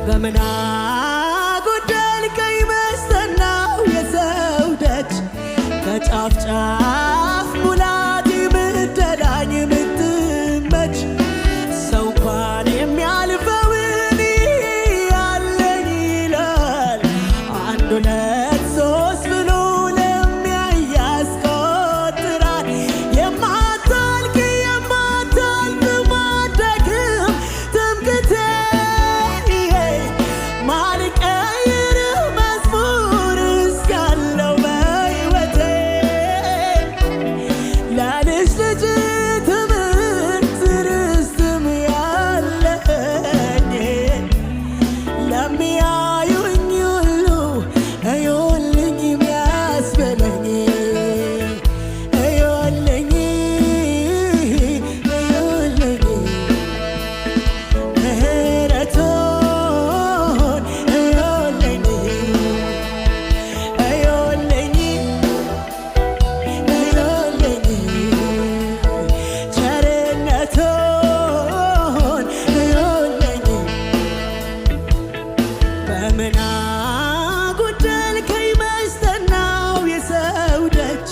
በምን አጎደልከኝ መስተናው የሰው ደጅ ከጫፍ ጫፍ ሙላት ምደላኝ ምትመች ሰው እንኳን የሚያልፈውን ያለኝ ይላል አንድ ሁለት ሶስት ብሎ ለሚያይ ያስቆጥራል። የማታልቅ ማደክም ትምክህቴ ማልቀይርህ መዝሙር እስካለው በሕይወቴ ለልጅ ልጅ ትምህርት ርስትም ያለኝ ለሚያዩኝ ሁሉ እዩልኝ የሚያስበለኝ እዩልኝ እዩልኝ ምህረቱን እዩልኝ እዩልኝ እዩልኝ ቸርነቱን እዩልኝ በምን አጎደልከኝ መስተናው የሰው ደጅ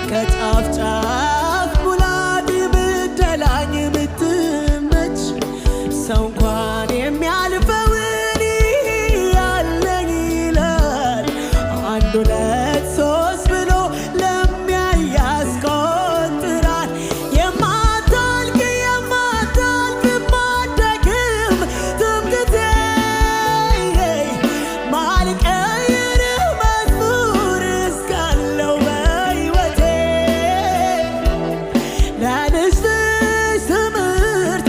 ከጫፍ ጫፍ ሙላት ምደላኝ ምትመች ሰው እንኳን የሚያልፈውን ያለኝ ይላል አንድ ሁለት ሶስት ብሎ ለሚያይ ያስቆጥራል። የማታልቅ ማደክም ትምክህቴ ማልቀይርህ መዝሙር እስካለው በሕይወቴ ለልጅ ልጅ ትምህርት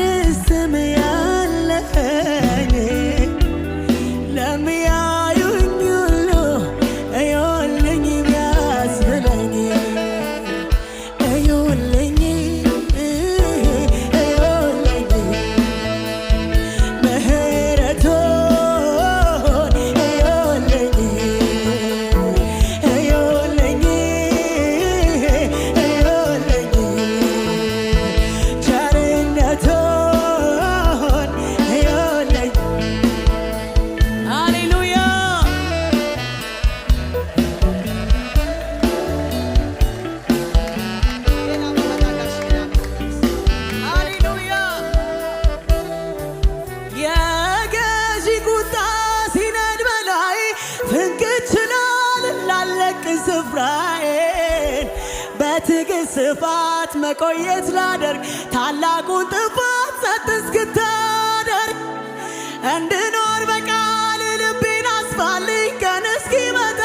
ርስትም ያለኝ ለሚያዩኝ ሁሉ እዩልኝ የሚያስብለኝ እዩልኝ እዩልኝ ምህረቱን እዩልኝ እዩልኝ እዩልኝ ቸርነቱን እዩልኝ። ሃሌሉያ ሃሌሉያ የገዢ ቁጣ ሲነድ በላይ ፍንክች ላል ላለቅ ስፍራዬን በትዕግስት ስፋት መቆየት ላደርግ ታላቁን ጥፋት ጸጥ እስክታደርግ እንድኖር በቃል ልቤን አስፋልኝ ቀን እስኪመጣ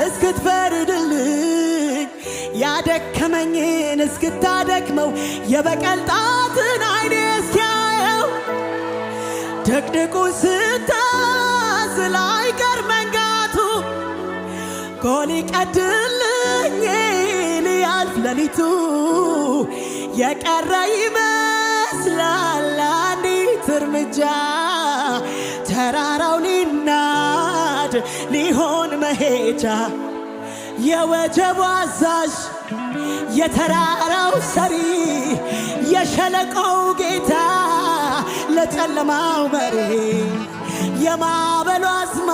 እስክትፈርድልኝ ያደከመኝን እስክታደክመው የበቀል ጣትን አይኔ እስኪያየው ድቅድቁ ስታዝል አይቀር መንጋቱ ጎል ይቀድልኝ ሊያልፍ ሌሊቱ የቀረ ይመስላል አንዲት እርምጃ ተራራው ሊናድ ሊሆን መሄጃ የወጀቡ አዛዥ የተራራው ሰሪ የሸለቆው ጌታ ለጨለማው መሪ የማዕበሉ አዝማ